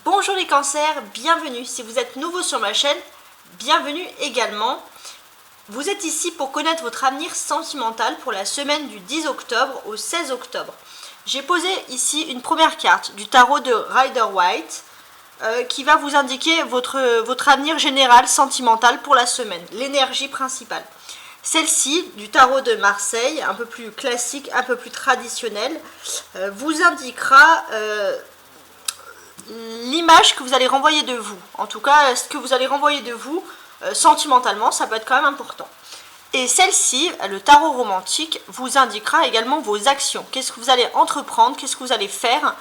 Bonjour les cancers, bienvenue. Si vous êtes nouveau sur ma chaîne, bienvenue également. Vous êtes ici pour connaître votre avenir sentimental pour la semaine du 10 octobre au 16 octobre. J'ai posé ici une première carte du tarot de Rider-Waite qui va vous indiquer votre avenir général sentimental pour la semaine, l'énergie principale. Celle-ci, du tarot de Marseille, un peu plus classique, un peu plus traditionnel, vous indiquera l'image que vous allez renvoyer de vous. En tout cas, ce que vous allez renvoyer de vous sentimentalement, ça peut être quand même important. Et celle-ci, le tarot romantique, vous indiquera également vos actions. Qu'est-ce que vous allez entreprendre, qu'est-ce que vous allez faire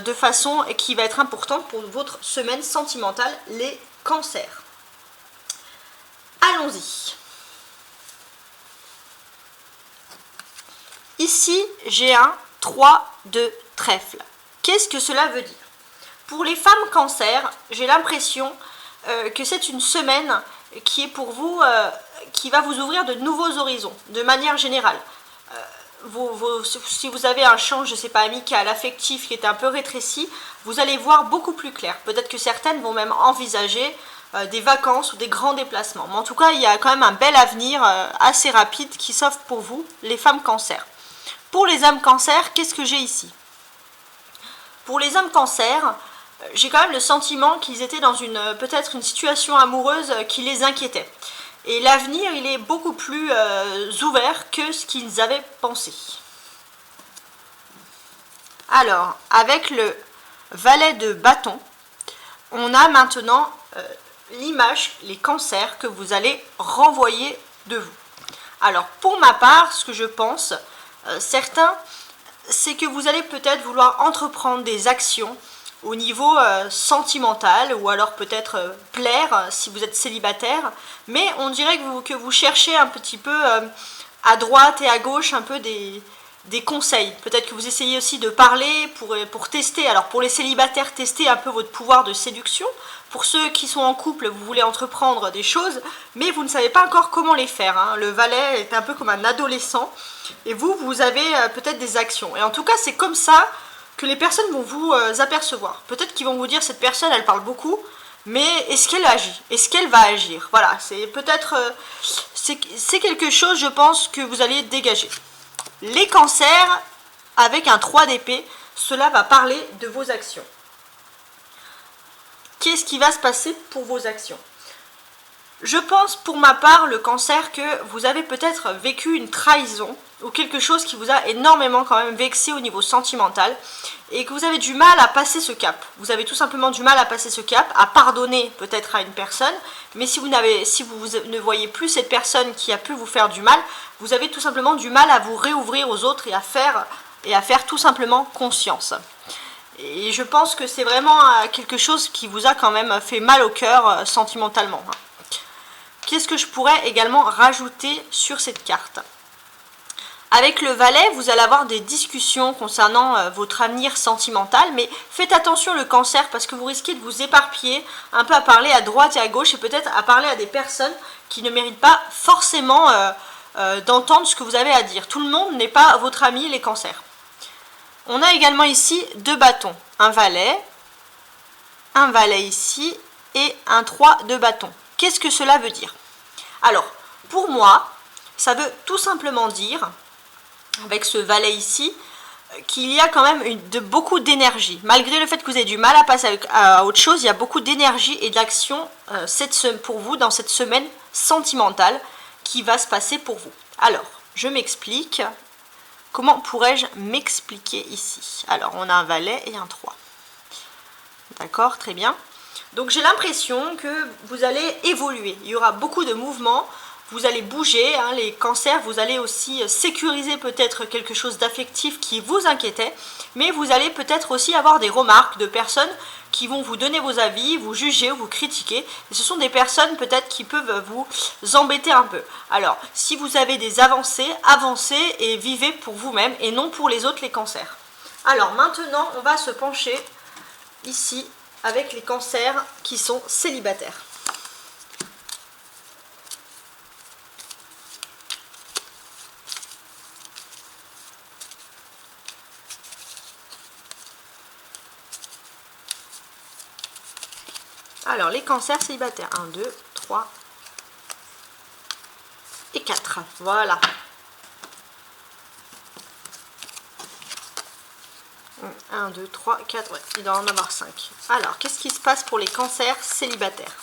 de façon qui va être importante pour votre semaine sentimentale, les cancers. Allons-y. Ici, j'ai un 3 de trèfle. Qu'est-ce que cela veut dire? Pour les femmes cancers, j'ai l'impression que c'est une semaine qui est pour vous, qui va vous ouvrir de nouveaux horizons, de manière générale. Si vous avez un champ, je ne sais pas, amical, affectif, qui est un peu rétréci, vous allez voir beaucoup plus clair. Peut-être que certaines vont même envisager des vacances ou des grands déplacements. Mais en tout cas, il y a quand même un bel avenir assez rapide qui s'offre pour vous, les femmes cancers. Pour les hommes cancers, qu'est-ce que j'ai ici? Pour les hommes cancers, j'ai quand même le sentiment qu'ils étaient dans peut-être une situation amoureuse qui les inquiétait. Et l'avenir, il est beaucoup plus ouvert que ce qu'ils avaient pensé. Alors, avec le valet de bâton, on a maintenant l'image, les cancers que vous allez renvoyer de vous. Alors, pour ma part, ce que je pense, certains, c'est que vous allez peut-être vouloir entreprendre des actions au niveau sentimental, ou alors peut-être plaire si vous êtes célibataire, mais on dirait que vous cherchez un petit peu à droite et à gauche un peu des conseils. Peut-être que vous essayez aussi de parler pour tester, alors pour les célibataires, tester un peu votre pouvoir de séduction. Pour ceux qui sont en couple, vous voulez entreprendre des choses, mais vous ne savez pas encore comment les faire, hein. Le valet est un peu comme un adolescent, et vous avez peut-être des actions. Et en tout cas, c'est comme ça que les personnes vont vous apercevoir. Peut-être qu'ils vont vous dire, cette personne, elle parle beaucoup, mais est-ce qu'elle agit? Est-ce qu'elle va agir? Voilà, c'est peut-être... c'est quelque chose, je pense, que vous allez dégager. Les cancers, avec un 3 d'épée, cela va parler de vos actions. Qu'est-ce qui va se passer pour vos actions? Je pense pour ma part, le cancer, que vous avez peut-être vécu une trahison ou quelque chose qui vous a énormément quand même vexé au niveau sentimental et que vous avez du mal à passer ce cap. Vous avez tout simplement du mal à passer ce cap, à pardonner peut-être à une personne, mais si vous ne voyez plus cette personne qui a pu vous faire du mal, vous avez tout simplement du mal à vous réouvrir aux autres et à faire tout simplement conscience. Et je pense que c'est vraiment quelque chose qui vous a quand même fait mal au cœur sentimentalement. Qu'est-ce que je pourrais également rajouter sur cette carte? Avec le valet, vous allez avoir des discussions concernant votre avenir sentimental, mais faites attention le cancer parce que vous risquez de vous éparpiller, un peu à parler à droite et à gauche et peut-être à parler à des personnes qui ne méritent pas forcément d'entendre ce que vous avez à dire. Tout le monde n'est pas votre ami, les cancers. On a également ici deux bâtons, un valet ici et un 3 de bâton. Qu'est-ce que cela veut dire? Alors, pour moi, ça veut tout simplement dire, avec ce valet ici, qu'il y a quand même beaucoup d'énergie. Malgré le fait que vous ayez du mal à passer à autre chose, il y a beaucoup d'énergie et d'action pour vous dans cette semaine sentimentale qui va se passer pour vous. Alors, je m'explique. Comment pourrais-je m'expliquer ici? Alors, on a un valet et un 3. D'accord, très bien. Donc j'ai l'impression que vous allez évoluer, il y aura beaucoup de mouvements, vous allez bouger, hein, les cancers, vous allez aussi sécuriser peut-être quelque chose d'affectif qui vous inquiétait, mais vous allez peut-être aussi avoir des remarques de personnes qui vont vous donner vos avis, vous juger, vous critiquer, et ce sont des personnes peut-être qui peuvent vous embêter un peu. Alors, si vous avez des avancées, avancez et vivez pour vous-même et non pour les autres, les cancers. Alors maintenant, on va se pencher ici avec les cancers qui sont célibataires. Alors, les cancers célibataires. 1, 2, 3 et 4. Voilà. 1, 2, 3, 4. Ouais, il doit en avoir 5. Alors, qu'est-ce qui se passe pour les cancers célibataires?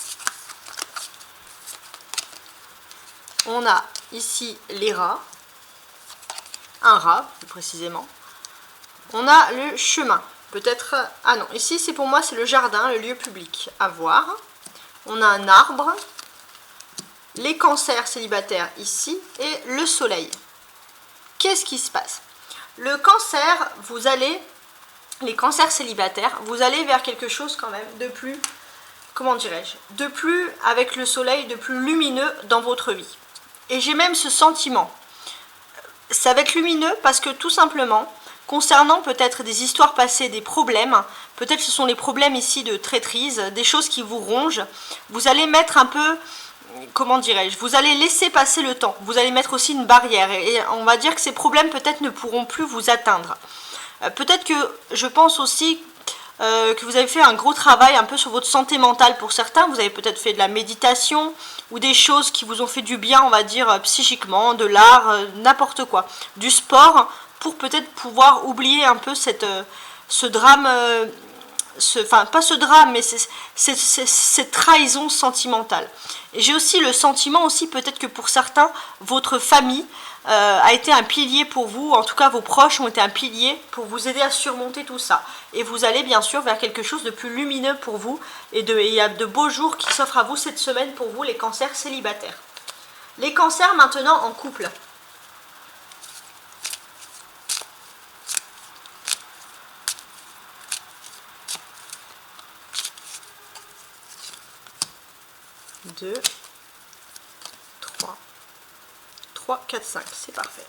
On a ici les rats. Un rat, plus précisément. On a le chemin. Peut-être... Ah non, ici, c'est pour moi, c'est le jardin, le lieu public. À voir. On a un arbre. Les cancers célibataires ici. Et le soleil. Qu'est-ce qui se passe? Le cancer, vous allez... Les cancers célibataires, vous allez vers quelque chose quand même de plus... Comment dirais-je? De plus, avec le soleil, de plus lumineux dans votre vie. Et j'ai même ce sentiment. Ça va être lumineux parce que tout simplement... Concernant peut-être des histoires passées, des problèmes, peut-être ce sont les problèmes ici de traîtrise, des choses qui vous rongent, vous allez mettre un peu, comment dirais-je, vous allez laisser passer le temps, vous allez mettre aussi une barrière et on va dire que ces problèmes peut-être ne pourront plus vous atteindre. Peut-être que je pense aussi que vous avez fait un gros travail un peu sur votre santé mentale pour certains, vous avez peut-être fait de la méditation ou des choses qui vous ont fait du bien, on va dire psychiquement, de l'art, n'importe quoi, du sport, pour peut-être pouvoir oublier un peu ce drame, enfin pas ce drame, mais cette trahison sentimentale. Et j'ai aussi le sentiment aussi peut-être que pour certains, votre famille a été un pilier pour vous, en tout cas vos proches ont été un pilier pour vous aider à surmonter tout ça. Et vous allez bien sûr vers quelque chose de plus lumineux pour vous, et il y a de beaux jours qui s'offrent à vous cette semaine pour vous, les cancers célibataires. Les cancers maintenant en couple. Deux, 3, 4, 5, c'est parfait.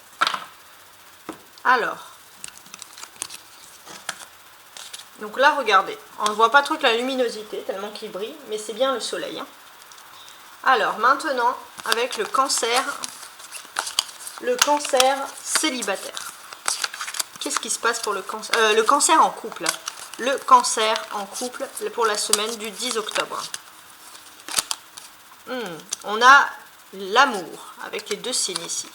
Alors, donc là, regardez, on ne voit pas trop que la luminosité, tellement qu'il brille, mais c'est bien le soleil. Hein. Alors, maintenant, avec le cancer célibataire. Qu'est-ce qui se passe pour le cancer en couple? Le cancer en couple pour la semaine du 10 octobre. On a l'amour avec les deux signes ici.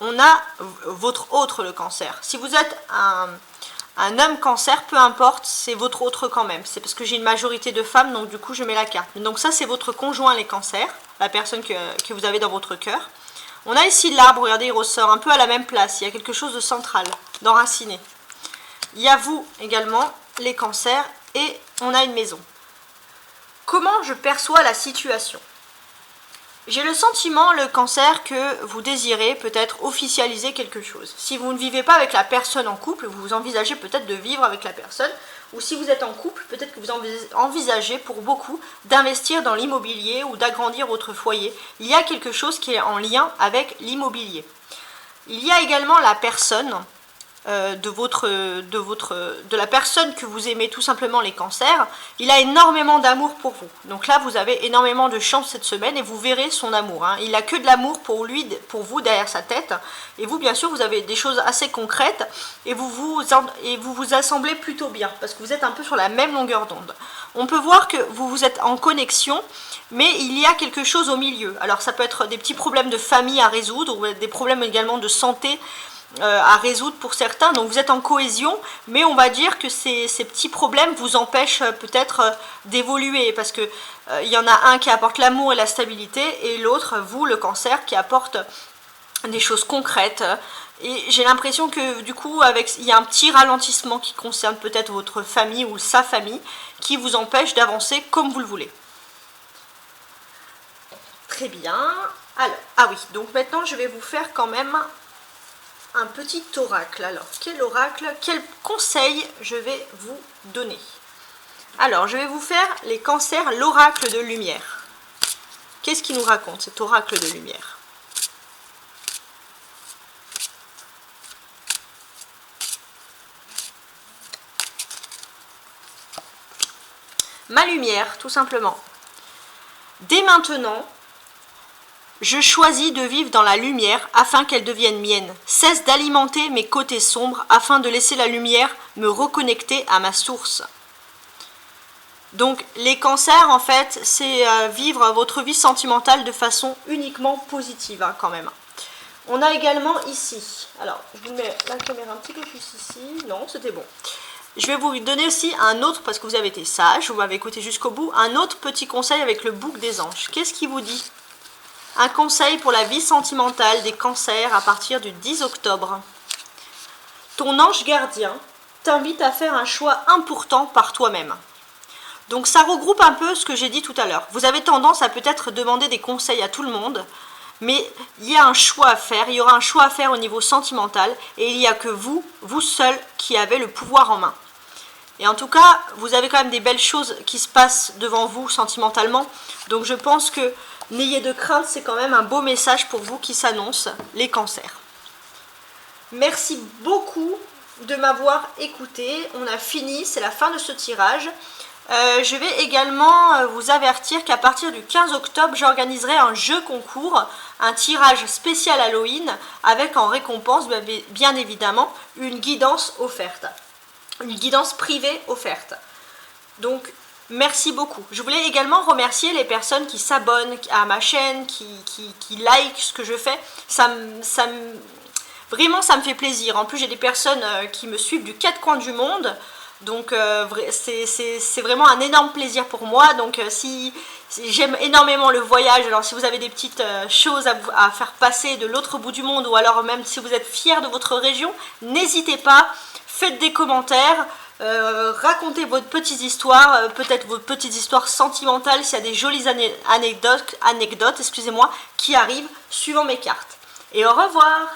On a votre autre, le cancer. Si vous êtes un homme cancer, peu importe, c'est votre autre quand même. C'est parce que j'ai une majorité de femmes, donc du coup je mets la carte. Donc ça c'est votre conjoint les cancers, la personne que vous avez dans votre cœur. On a ici l'arbre, regardez, il ressort un peu à la même place. Il y a quelque chose de central, d'enraciné. Il y a vous également, les cancers, et on a une maison. Comment je perçois la situation? J'ai le sentiment, le cancer, que vous désirez peut-être officialiser quelque chose. Si vous ne vivez pas avec la personne en couple, vous envisagez peut-être de vivre avec la personne. Ou si vous êtes en couple, peut-être que vous envisagez pour beaucoup d'investir dans l'immobilier ou d'agrandir votre foyer. Il y a quelque chose qui est en lien avec l'immobilier. Il y a également la personne de la personne que vous aimez, tout simplement les cancers. Il a énormément d'amour pour vous. Donc là, vous avez énormément de chance cette semaine et vous verrez son amour. Hein. Il n'a que de l'amour pour vous derrière sa tête. Et vous, bien sûr, vous avez des choses assez concrètes et vous vous assemblez plutôt bien parce que vous êtes un peu sur la même longueur d'onde. On peut voir que vous êtes en connexion, mais il y a quelque chose au milieu. Alors ça peut être des petits problèmes de famille à résoudre ou des problèmes également de santé à résoudre pour certains, donc vous êtes en cohésion, mais on va dire que ces petits problèmes vous empêchent peut-être d'évoluer, parce que il y en a un qui apporte l'amour et la stabilité, et l'autre, vous, le cancer, qui apporte des choses concrètes, et j'ai l'impression que du coup, il y a un petit ralentissement qui concerne peut-être votre famille ou sa famille, qui vous empêche d'avancer comme vous le voulez. Très bien. Alors, ah oui, donc maintenant je vais vous faire quand même un petit oracle. Alors, quel oracle, quel conseil je vais vous donner? Alors, je vais vous faire les cancers, l'oracle de lumière. Qu'est-ce qu'il nous raconte, cet oracle de lumière? Ma lumière, tout simplement. Dès maintenant, je choisis de vivre dans la lumière afin qu'elle devienne mienne. Cesse d'alimenter mes côtés sombres afin de laisser la lumière me reconnecter à ma source. Donc les cancers, en fait, c'est vivre votre vie sentimentale de façon uniquement positive, hein, quand même. On a également ici, alors je vous mets la caméra un petit peu plus ici, non, c'était bon. Je vais vous donner aussi un autre, parce que vous avez été sage, vous m'avez écouté jusqu'au bout, un autre petit conseil avec le bouc des anges. Qu'est-ce qu'il vous dit? Un conseil pour la vie sentimentale des cancers à partir du 10 octobre. Ton ange gardien t'invite à faire un choix important par toi-même. Donc ça regroupe un peu ce que j'ai dit tout à l'heure. Vous avez tendance à peut-être demander des conseils à tout le monde, mais il y a un choix à faire, il y aura un choix à faire au niveau sentimental, et il n'y a que vous seul, qui avez le pouvoir en main. Et en tout cas, vous avez quand même des belles choses qui se passent devant vous sentimentalement. Donc je pense que n'ayez de crainte, c'est quand même un beau message pour vous qui s'annonce, les cancers. Merci beaucoup de m'avoir écouté. On a fini, c'est la fin de ce tirage. Je vais également vous avertir qu'à partir du 15 octobre, j'organiserai un jeu concours, un tirage spécial Halloween, avec en récompense, bien évidemment, une guidance offerte. Une guidance privée offerte. Donc, merci beaucoup. Je voulais également remercier les personnes qui s'abonnent à ma chaîne, qui like ce que je fais. Vraiment, ça me fait plaisir. En plus, j'ai des personnes qui me suivent du quatre coins du monde. Donc, c'est vraiment un énorme plaisir pour moi. Donc, si j'aime énormément le voyage, alors si vous avez des petites choses à faire passer de l'autre bout du monde, ou alors même si vous êtes fiers de votre région, n'hésitez pas. Faites des commentaires, racontez vos petites histoires, peut-être vos petites histoires sentimentales, s'il y a des jolies anecdotes, excusez-moi, qui arrivent suivant mes cartes. Et au revoir!